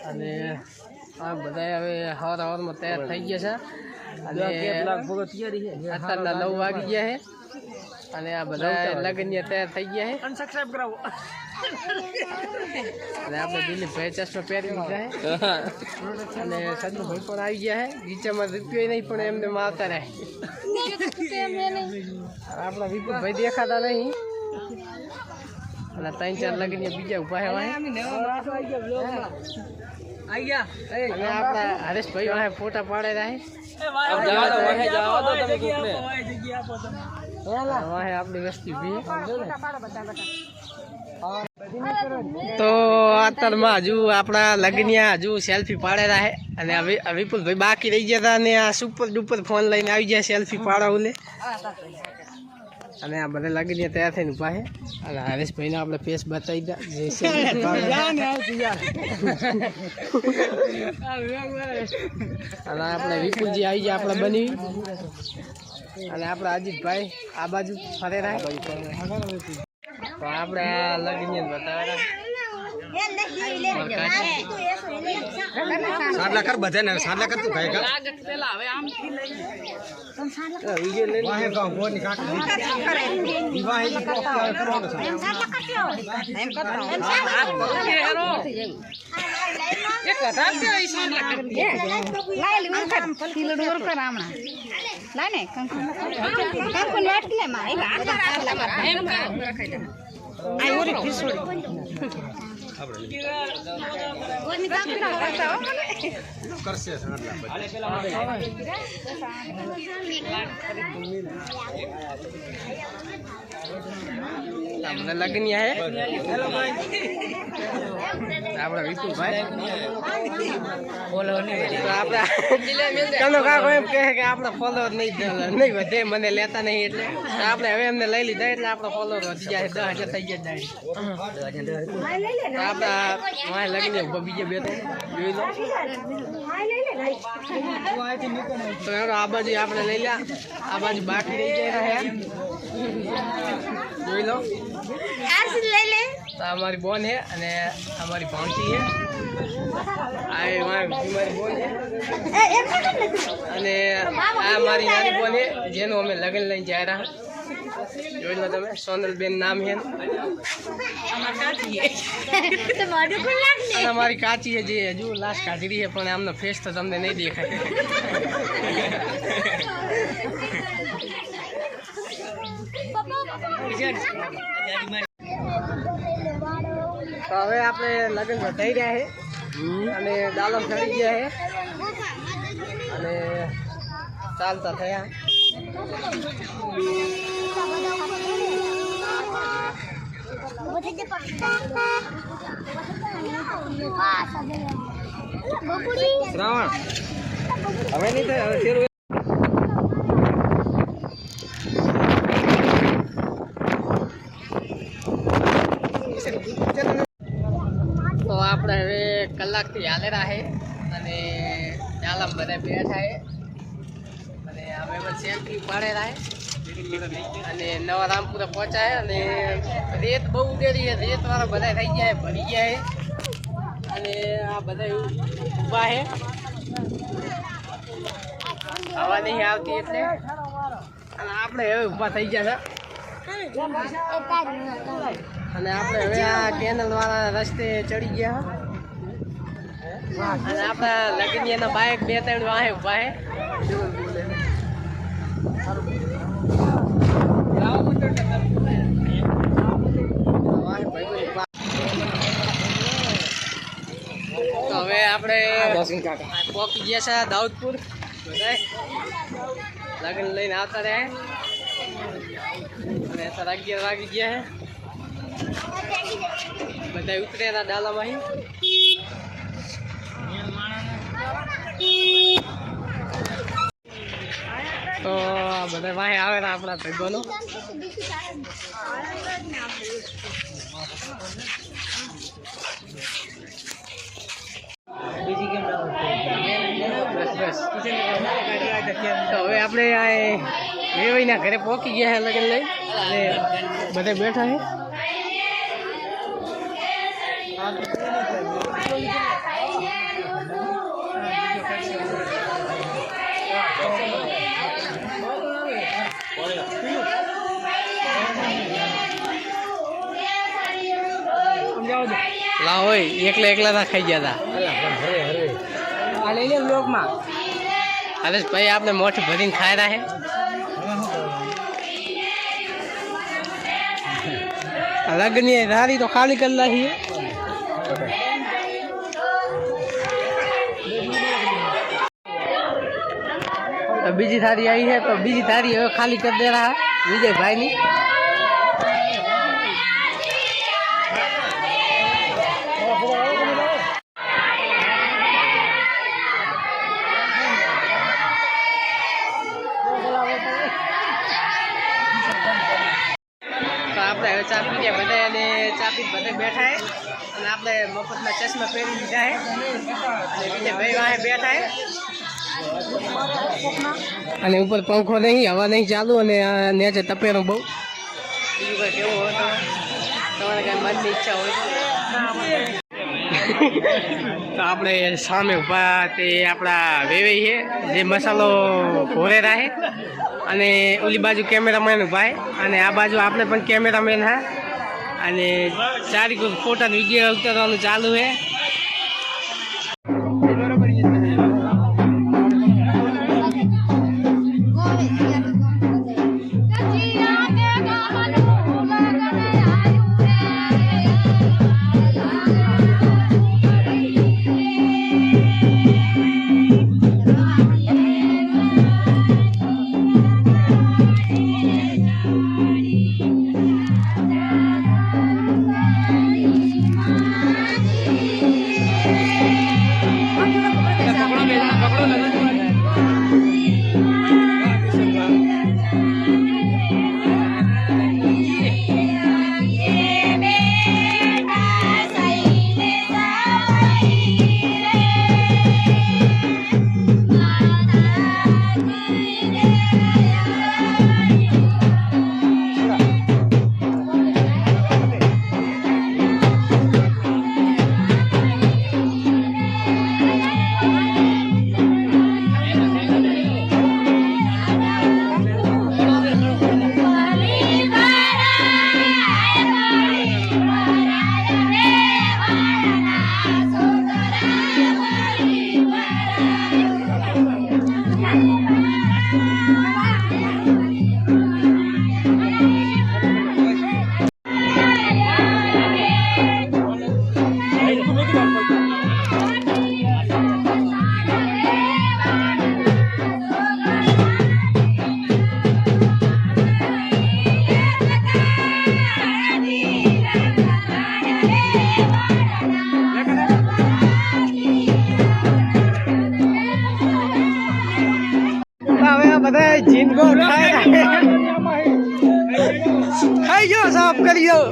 અને આ બધા હવે હવારમાં તૈયાર થઈ ગયા છે અને અત્યારના 9 વાગી ગયા છે અને આ બધા લગ્ન તૈયાર થઈ ગયા છે. અનસબસ્ક્રાઇબ કરાવો અને આપણે દિલીપભાઈ ચશ્મા પહેરી લીધા છે અને સદુભાઈ પણ આવી ગયા છે. ગીચામાં રૂપિયો નહીં પણ એમને આવતા રહે. આપણા વિપુલભાઈ દેખાતા નહીં અને 3-4 લગ્ન બીજા ઉભા છે. અને આપણા હરેશભાઈ ફોટા પાડે રહે. આપણી વસ્તી તો અત્યારમાં હજુ આપણા લગ્નિયા હજુ સેલ્ફી પાડેલા છે અને વિપુલભાઈ બાકી રહી ગયા હતા અને આ સુપર ડુપર ફોન લઈને આવી ગયા સેલ્ફી પાડવા ઓલે. અને આ બધા લગ્નિયા તૈયાર થઈને ઉભા છે અને હરેશભાઈને આપણે ફેસ બતાવી દે અને આપણે વિપુલજી આવી ગયા આપણે બની અને આપણા અજીતભાઈ આ બાજુ ફરે રહ્યા. તો આપણે આ લગીને બતાવ્યા સાડલા કર બધે ને સાડલા કર તું ભાઈ પેલા હવે આમ થી લઈ વિડિયો લઈ વાહે કા કોની કાક વિવાહ ની પ્રોપ કરવાનો છે એમ સાડલા કટ્યો એમ કરતો એમ સાડલા હેરો એક વાત છે ઈ સાડલા કટ્યો લાઈ લે કર કિલો ડોર કર આમણા લાઈ ને કંકુ વાટ લે માં એમ કર આઈ ઓરી ખીસોડી કરશે આપણે લગનિયા હે આપણા વિપુલભાઈ ફોલોવર નહીં આપણે કાકો એમ કહે કે આપણા ફોલોવર નહીં વધે મને લેતા નહીં એટલે આપણે હવે એમને લઈ લીધા એટલે આપણા ફોલોવર વધી જાય 10,000 થઈ ગયા આપણા લગીને બીજે બે જોઈ લો તો આ બાજુ આપણે લઈ લ્યા આ બાજુ બાકી રહી જાય જોઈ લો. તો અમારી બોન છે અને અમારી ભાણસી છે આ મારી બોન છે અને આ મારી નાની બોન છે જેનું અમે લગ્ન લઈને જાય રહ્યા. જોઈ લો તમે સોનલબેન નામ છે અમારી કાચી છે જે હજુ લાસ્ટ કાઢી છે પણ આમનો ફેસ તો તમને નહીં દેખાય. તો હવે આપણે લગ્ન વધાઈ રહ્યા છે અને ડાલમ ચડી ગયા છે અને ચાલતા થયા. શ્રાવણ હવે નહીં થાય હવે તો આપણે હવે કલાકથી હાલેરા છે અને ચાલમ બધા બેઠા છે અને અમે પણ સેલ્ફી પાડેલા છે અને નવા રામપુરા પહોંચાય અને રેત બહુ ઉડેલી છે. રેત વાળા બધા થઈ ગયા ભરી ગયા છે અને આ બધા ઊભા છે હવા નહીં આવતી એટલે અને આપણે હવે ઊભા થઈ ગયા છે અને આપણે હવે આ કેનલ વાળા રસ્તે ચડી ગયા અને આપણા લગનિયાના બાઇક 2-3 વાહે ઊભા છે. તો હવે આપણે પહોંચી ગયા છે દાઉદપુર. બધા લગ્ન લઈને આવતા રહ્યા અને 11 વાગી ગયા છે. બધા ઉતરેલા ડાલામાં તો બધા વાહે આવેલા આપણા ભાઈબંધો. તો હવે આપણે વેવાઈના ઘરે પહોંચી ગયા છે લગ્ન લઈ અને બધા બેઠા છે. ભાઈ એકલા એકલા ખાઈ ગયા હતા હરેશભાઈ આપણે મોઢું ભરીને ખાઈ રહ્યા છે લગ્નની રારી તો ખાલી કરી નાખી બીજી થાળી આવી है तो બીજી થાળી હવે ખાલી कर दे रहा विजय भाई ની तो આપણે હવે ચા પી ગયા બધા અને ચા પી બધા બેઠા હે અને આપણે મફતના ચશ્મા પહેરી લીધા હે અને વિજય ભાઈ વાહે બેઠા હે અને ઉપર પંખો નહીં હવા નહીં ચાલુ અને નીચે તપેરો બહુ બીજું કંઈ કેવું હોય તો તમારે કાંઈ મનની ઈચ્છા હોય તો આપણે સામે ઊભા તે આપણા વેવાઈ છે જે મસાલો ભોરે રહે અને ઓલી બાજુ કેમેરામેન ઊભા છે અને આ બાજુ આપણે પણ કેમેરામેન હા અને ચારી કોઈ ફોટા વિડીયો ઉતારવાનું ચાલુ છે ખાઈ ગયો સાફ કરી ગયો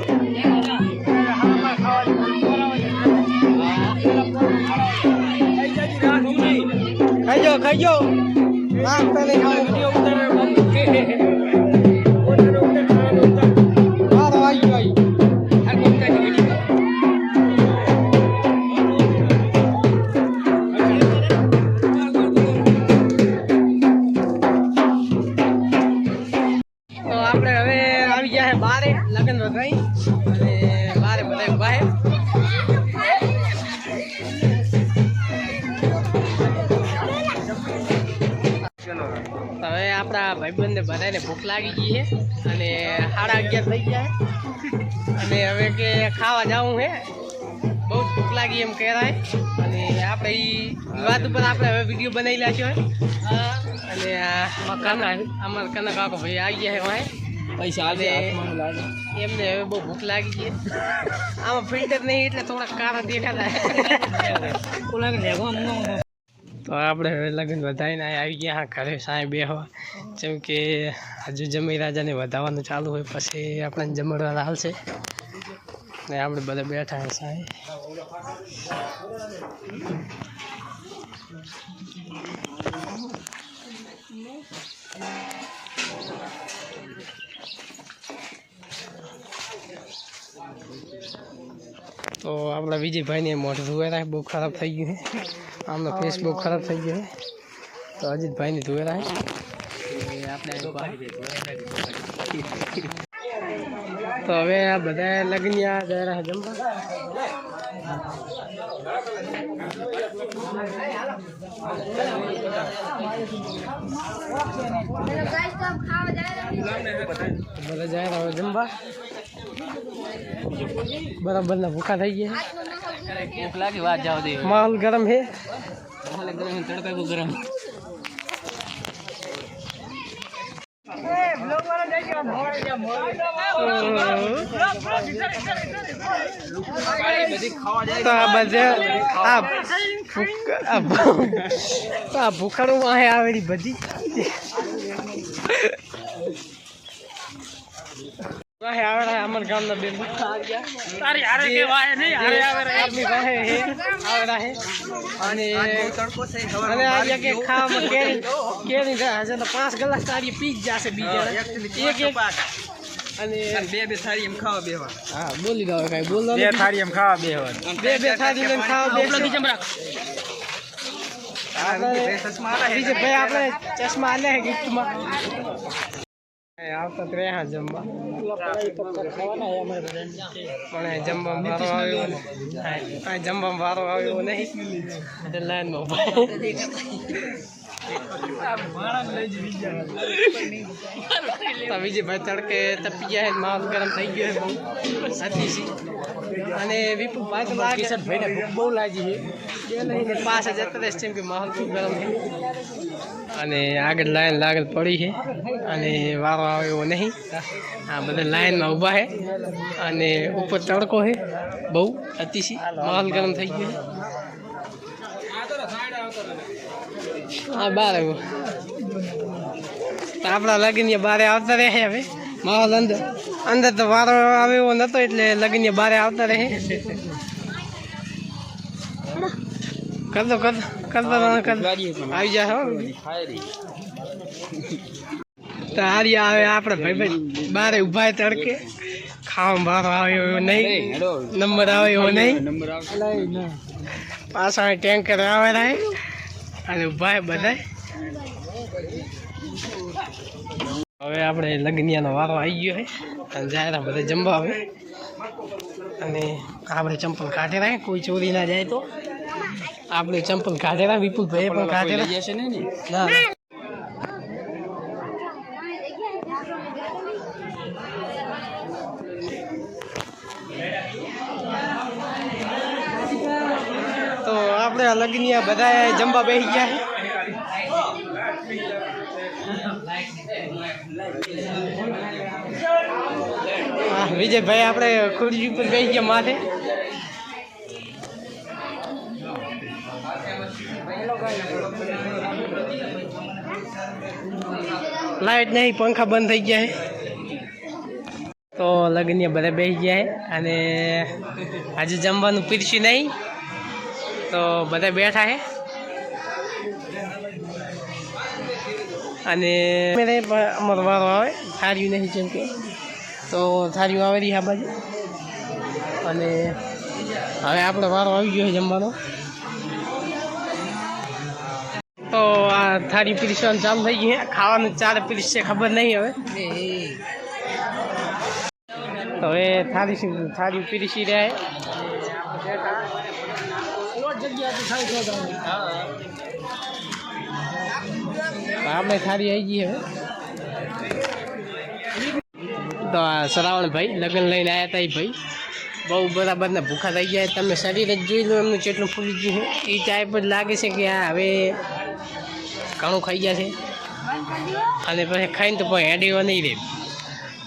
ખાઈ ગયો લગ્ન વધાઈ અને બારે બધા ઉભા હે હવે આપણા ભાઈબંધને બધાને ભૂખ લાગી ગઈ છે અને 11:30 થઈ ગયા અને હવે કે ખાવા જવું હે બહુ ભૂખ લાગી એમ કહેવાય અને આપણે એ વાત ઉપર આપણે હવે વિડીયો બનાવી લાગ્યો અને અમારા કના કાકો ભાઈ આવી ગયા છે વાંહે પૈસા એમને હવે બહુ ભૂખ લાગી છે આમાં ફિલ્ટર નહીં એટલે થોડા કારા દેખાતા તો આપણે હવે લગ્ન વધારીને આવી ગયા હા ઘરે સાંઈ બેહવા જેમ કે હજુ જમાઈ રાજાને વધારવાનું ચાલુ હોય પછી આપણને જમણવાર હાલશે ને આપણે બધા બેઠા હે સાંઈ તો આપણા વિજયભાઈને મોઢું ધોયેલા બહુ ખરાબ થઈ ગયું છે આમનો ફેસ બહુ ખરાબ થઈ ગયો છે તો અજીતભાઈને ધોયેલા આપણે તો હવે આ બધા લગ્ન જરા જમવા બધા જાય હવે જમવા બરાબર ના ભૂખા થઈ ગયા ભૂખ લાગી વાત જાવ દે માહોલ ગરમ છે તડકા કો ગરમ ભૂખાડું વાહે આવેલી બધી વાહે આવે અમાર ગામના બે ભૂખા આવ્યા તારી હારે કે વાહે નહીં હારે આવે આપની વાહે હે આવડા હે અને આજે કે ખાવામાં કેરી હજે 5 ગ્લાસ તારી પી જ જશે બીજા એક અને બે થાળી એમ ખાવા બેવા હા બોલી દો કઈ બોલો બે થાળી એમ ખાવા બેવા બે થાળી એમ ખાવા બે ઉપલબ્ધિ જમ રાખ બીજે ભાઈ આપણે ચશ્મા આલે હે ગિફ્ટમાં આવતા ત્રે હા જમવા પણ જમવામાં વારો આવ્યો નહીં જમવામાં વારો આવ્યો નહીં એટલે લાઈનમાં વિજયભાઈ તડકે તપી ગયા માહોલ ગરમ થઈ ગયો બહુ અતિશી અને વિપુભાઈ તો લાગે કિશનભાઈને બહુ લાગી છે પાસ જ અત્યારે જેમ કે માહોલ બહુ ગરમ છે અને આગળ લાઈન લાગેલ પડી છે અને વારો આવે એવો નહીં આ બધા લાઈનમાં ઊભા છે અને ઉપર તડકો છે બહુ અતિશી માહોલ ગરમ થઈ ગયો હા બાર આવ્યો તો આપણા લગ્ન બારે આવતા રહે હવે માહોલ અંદર તો વારો આવે એવો નતો એટલે લગ્ન બારે આવતા રહે કરતો આવી જાય તો હારી આવે આપણે ભાઈ બારે ઉભા તડકે ખાવામાં બારો આવે એવો નહીં નંબર આવે એવો નહીં પાછા ટેન્કર આવે રહે અને ઉભા બધા હવે આપણે લગ્નિયાનો વારો આવી ગયો છે અને જાય બધા જમવા આવે અને આપણે ચંપલ કાઢે રહ્યા કોઈ ચોરી ના જાય તો આપણે ચંપલ કાઢે રહ્યા વિપુલભાઈ પણ કાઢે જશે ને ના તો આપણે લગ્નિયા બધા જમવા બેસી ગયા છે વિજયભાઈ આપણે ખુરશી ઉપર બેસી ગયા માથે લાઈટ નહીં પંખા બંધ થઈ ગયા છે તો લગ્ન બધા બેસી ગયા છે અને આજે જમવાનું પીરસી નહીં તો બધા બેઠા છે અને અમારો વારો આવે થાળીઓ નહીં જેમ કે તો થાળીઓ આવેલી આ બાજુ અને હવે આપણો વારો આવી ગયો છે જમવાનો તો આ થાળી પીરસવાનું ચાલુ થઈ ગયું છે ખાવાનું ચારે પીરસ છે ખબર નહીં હવે તો હવે થાળી પીરસી રહ્યા આપણે થાળી આવી ગઈ હવે તો આ શ્રાવણભાઈ લગ્ન લઈને આવ્યા હતા એ ભાઈ બહુ બરાબરના ભૂખા થઈ ગયા તમે શરીર જ જોઈ લો એમનું જેટલું ફૂલી ગયું છે એ ટાઈપ જ લાગે છે કે આ હવે ઘણું ખાઈ ગયા છે અને પછી ખાઈને તો પણ હેડીઓ નહીં રહે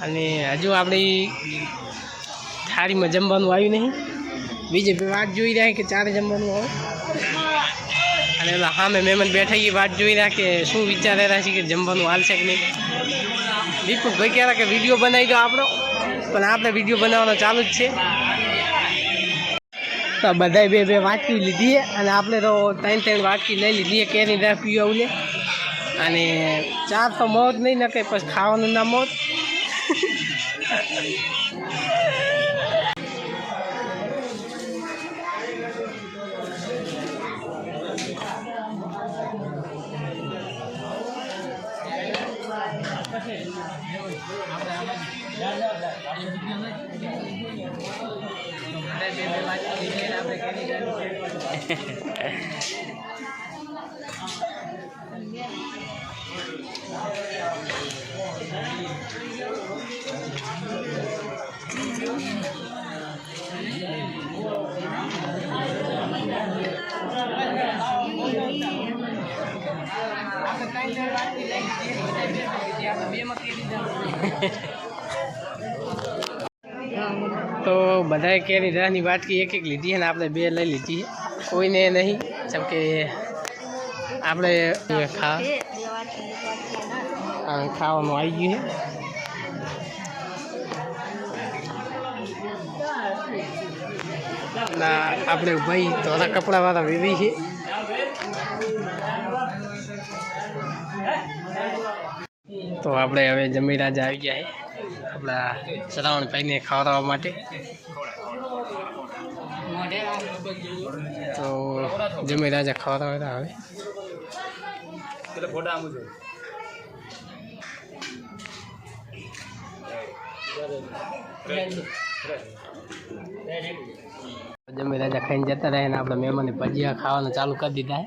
અને હજુ આપણી થાળીમાં જમવાનું આવ્યું નહીં બીજે વાત જોઈ રહ્યા કે ચારે જમવાનું આવે અને એલા સામે મહેમાન બેઠા એ વાત જોઈ રહ્યા કે શું વિચારી રહ્યા છે કે જમવાનું હાલશે કે નહીં દીપકભાઈ કહેતા કે વિડીયો બનાવી દો આપણો પણ આપણે વિડીયો બનાવવાનો ચાલુ જ છે તો બધાએ બે વાટકી લીધી અને આપણે તો 3 વાટકી લઈ લીધી કેરી રસ પીવું અને ચાર તો મોત નહીં નકે પછી ખાવાનું ના મોત તો બધાએ કેરી રાની વાટકી એક એક લીધી અને આપણે બે લઈ લીધી કોઈને નહીં જેમ કે આપણે ખાવાનું આવી ગયું છે ના આપણે ભાઈ ધોળા કપડાવાળા વેવી છે તો આપણે હવે જમી રાજા આવી ગયા છે આપણા શ્રાવણભાઈને ખવડાવવા માટે તો જમી રાજા ખવડાવતા હવે જમી રાજા ખાઈને જતા રહે ને આપણે મહેમાનને ભજીયા ખાવાનું ચાલુ કરી દીધા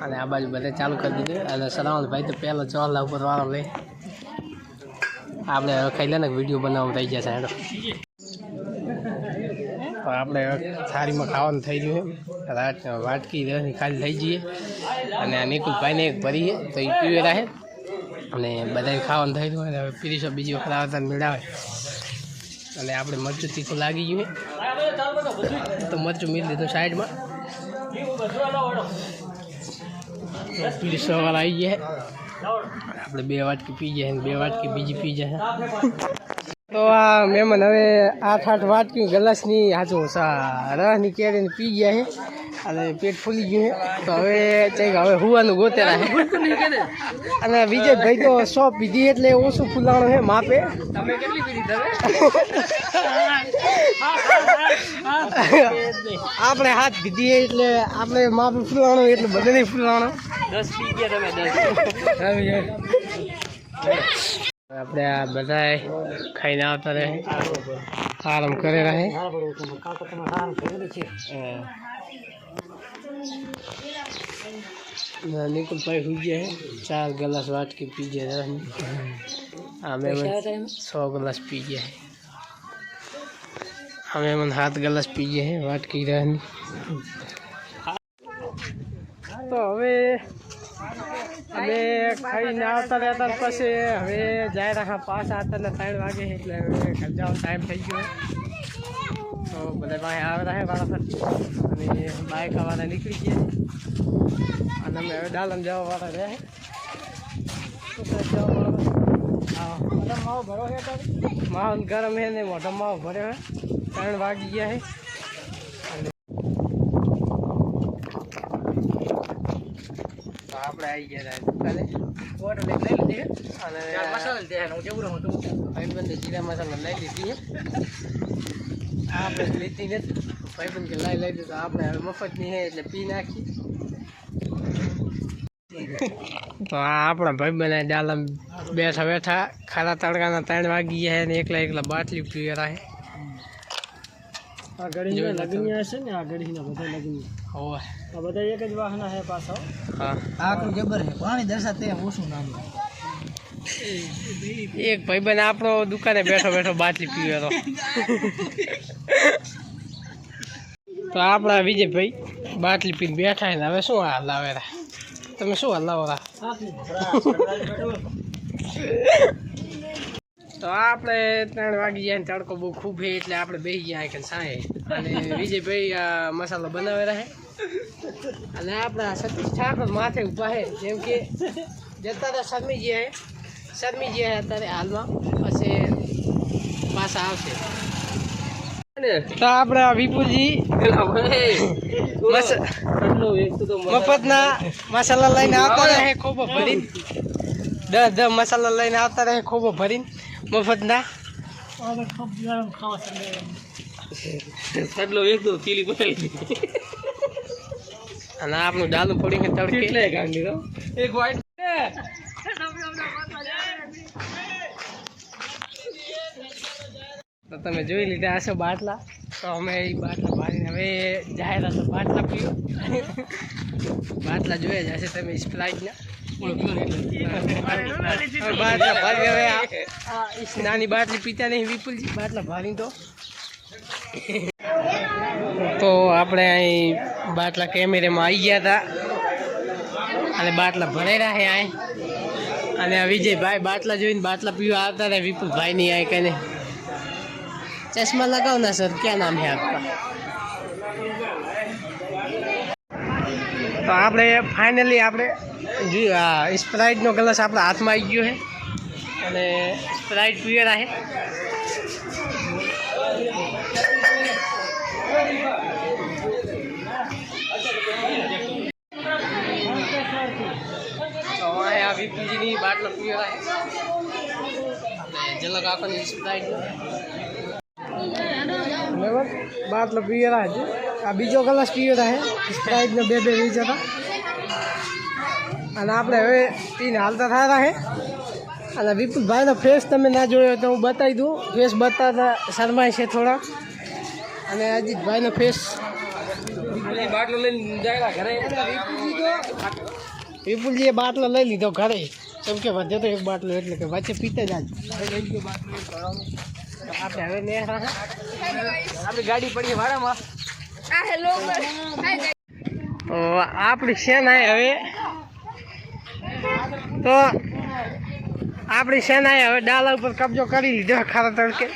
અને આ બાજુ બધા ચાલુ કરી દીધું અને શ્રાવણભાઈ તો પહેલો ચોલા ઉપર વાળો લે આપણે હવે ખાઈ લે ને વિડીયો બનાવવા થઈ જશે હેડો તો આપણે થાળીમાં ખાવાનું થઈ ગયું રાત વાટકી ખાલી થઈ જઈએ અને આ નિકુલભાઈને એક ભરીએ તો એ પીવે રહે અને બધાને ખાવાનું થઈ ગયું હવે પીરીસો બીજી વખત આવતા મેળાવે અને આપણે મરચું તીખું લાગી ગયું તો મરચું મીઠ લીધું સાઈડમાં પીરીસોવાળા આવી ગયા આપણે બે વાટકી પી જાય ને બે વાટકી બીજી પી જાય તો આ મહેમાન હવે 8 વાટકી ગ્લાસની હાચું રસની કેરીને પી ગયા છે અને પેટ ફૂલી ગયું છે તો હવે હવે હુવાનું ગોતેલા છે અને વિજયભાઈ તો 100 પીધી એટલે ઓછું ફૂલાણું છે માપે તમે કેટલી પીધી આપણે 7 પીધી એટલે આપણે માપે ફૂલાણું એટલે બધે નહીં ફૂલાણું 10 પી ગયા તમે 10 આપણે આ બધા ખાઈને આવતા રહે આરામ કરે રહે નિકુલભાઈ સુઈ ગયા 4 ગ્લાસ વાટકી પી ગયા અમે 100 ગ્લાસ પી ગયા અમે 7 ગ્લાસ પી ગયા વાટકી રહી તો હવે અમે ખાઈને આવતા રહેતા પછી હવે જાય રહ્યા પાછા આવતા 3 વાગે એટલે હવે ઘર જવાનો ટાઈમ થઈ ગયો તો બધા ભાઈ આવે રહ્યા વાળા અને બાઈક ખાવાના નીકળી ગયા અને અમે હવે ડાલમ જવાવાળા રહે માવો ભરો છે માવો ગરમ છે ને મોટો માવો ભર્યો છે 3 વાગી ગયા છે આપણે આવી ગયા દુકાને ઓર્ડર લઈ લીધી અને મસાલા લીધા હું જેવું રહું ભાઈબંધે જીરા મસાલા લઈ લીધી આપણે લીધી નથી ભાઈબંધ કે લઈ લીધું તો આપણે હવે મફતની છે એટલે પી નાખી તો આ આપણા ભાઈબંધ ડાલમ બેઠા બેઠા ખારા તડકાના 3 વાગી ગયા ને એકલા બાટલી પીવેરા છે આ ગળીના લગનિયા છે ને આ ગળીના બધા લગનિયા હોવે આ બધા એક જ વાહના છે પાછો હા આકરું જબર છે પાણી દર્શા તે ઓછું નામ એક ભાઈબંધ આપણો દુકાને બેઠો બેઠો બાટલી પીવે તો આપણા વિજયભાઈ બાટલી પીને બેઠા ને હવે શું હાલ લાવેરા તમે શું હાલ લાવરા તો આપણે 3 વાગી જાય ને તડકો બહુ ખૂબ છે એટલે આપણે બેસી ગયા કે સાંય અને વિજયભાઈ આ મસાલો બનાવે રહે અને આપણા સતીશ ઠાકોર માથે ઊભા છે જેમ કે જતા હતા શર્મીજી અત્યારે હાલમાં પછી પાછા આવશે તો આપણે વિપુલજી મફતના મસાલા લઈને આવતા રહે ખોબો ભરીને 10 મસાલા લઈને આવતા રહે ખોબો ભરીને મફતના અને આપણું ડાલું પડી છે તડકે એક વાઈટ તો તો તમે જોઈ લીધા હશો બાટલા, તો અમે એ બાટલા ભારીને હવે જાહેરાત તો બાટલા પીવો. બાટલા જોયા જ હશે તમે સ્પ્રાઇટના. બાટલા ભારી હવે નાની બાટલી પીતા નહીં વિપુલજી, બાટલા ભારી તો આપણે અહીં બાટલા કેમેરામાં આવી ગયા હતા અને બાટલા ભરાઈ રહ્યા છે અહીં. અને આ વિજયભાઈ બાટલા જોઈને બાટલા પીવા આવતા રહ્યા વિપુલભાઈ ની આય કને. ચશ્મા लगाओ ना सर, क्या नाम है आपका? તો આપણે ફાઇનલી આપણે સ્પ્રાઇટનો ગ્લાસ આપણા હાથમાં આવી ગયો છે અને સ્પ્રાઇટ પીવે છે. તો આ વિપુલજીની બાટલો પીવે છે અને ઝલક આખોની સ્પ્રાઇટ બરાબર બાટલો પીવેલા છે. આ બીજો ગ્લાસ પીવેલા છે સ્પ્રાઇટનો, બે વીજ હતા. અને આપણે હવે પીને હાલતા થયા છે. અને વિપુલભાઈનો ફેસ તમે ના જોયો તો હું બતાવી દઉં. ફેસ બતાવતા શરમાય છે થોડા. અને અજીતભાઈનો ફેસ બાટલો લઈને જાય ઘરે. વિપુલજીએ બાટલો લઈ લીધો ઘરે, કેમ કે વધે તો એક બાટલો એટલે કે વચ્ચે પીતે જ આપણે હવે નેહરા આપણી ગાડી પડી ભાડામાં. આપણી સેનાએ હવે તો આપણી સેનાએ હવે ડાલા ઉપર કબજો કરી લીધો ખારા તડકે.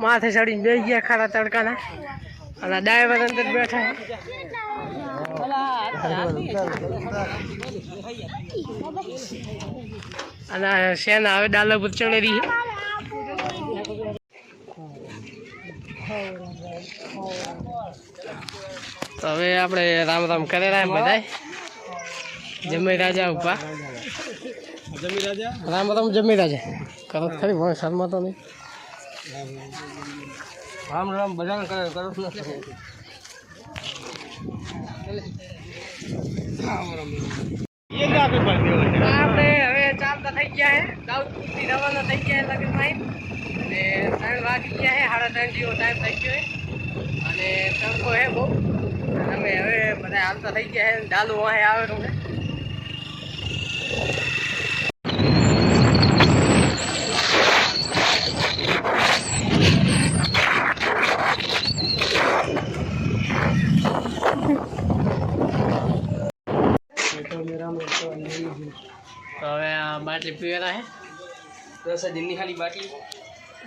માથે ચડીને બેસી ગયા ખારા તડકાના. અને ડ્રાઈવર અંદર બેઠા અને સેના હવે ડાલા ઉપર ચડી રહી છે. તો હવે આપણે રામ રામ કરે રહ્યા બધા. જમી રાજા ઉપા રામ રામ જમી રાજા કરો ખરી ભાઈ, શર્મા તો નહીં. રામ રામ બધાને કરે કરો. આપણે હવે ચાલતા થઈ ગયા છે, દાઉદપુરથી રવાના થઈ ગયા લગ્નમાં. અને 3 વાગી ગયા છે, 3:30 જેવો ટાઈમ થઈ ગયો છે. અને તડકો છે બહુ. અમે હવે બધા હાલતા થઈ ગયા છે. ડાલુ વાહે આવેલું છે. તો હવે આ બાટલી પીવેલા છે. 10 દિનની ખાલી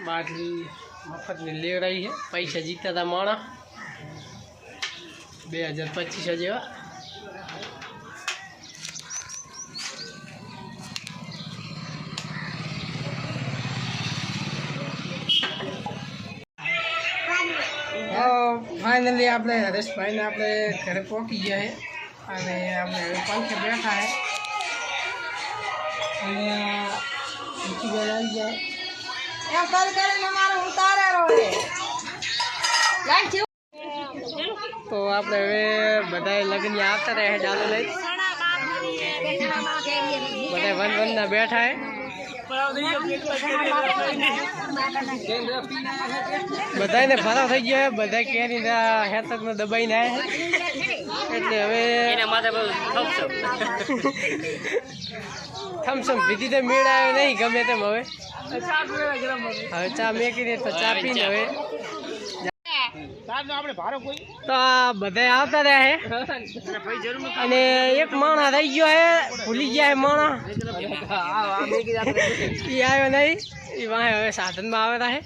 બાટલી મફતની લેવડાવી છે. પૈસા જીતા હતા માણા 2025 જેવા. ફાઇનલી આપણે હરેશભાઈને આપણે ઘરે પહોંચી ગયા છે. અને આપણે હવે પંખે બેઠા છે. અને આવી જાય તો આપણે હવે બધા લગ્ન આવતા રહે ડાલો લઈ. બધા વન બેઠા હે. બધાને ફરાવ થઈ ગયો. બધા કેરી હેતકનો દબાઈને આવ્યા એટલે હવે થમ્સઅપ પીધી તો મેળ આવ્યો નહીં ગમે તેમ. હવે ચા મેકી દે તો ચા પીને હવે તો બધા આવતા રહ્યા છે. અને એક માણસ રહી ગયો હે, ભૂલી ગયા હે માણસ. એ આવ્યો નહીં, એ વાંહે હવે સાધનમાં આવેલા છે.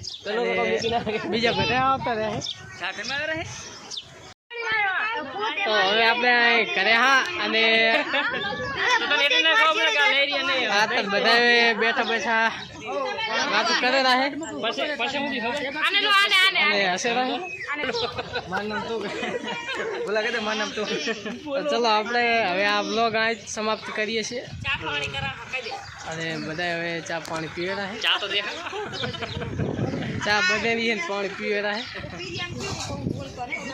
બીજા બધા આવતા રહ્યા છે. તો હવે આપણે ઘરે હા. અને બધા બેઠા બેઠા વાતો કરેલા છે. ચલો આપણે હવે આ બ્લોગ આ સમાપ્ત કરીએ છીએ. અને બધા હવે ચા પાણી પીવેલા છે. ચા બનેલી છે, પાણી પીવેલા છે.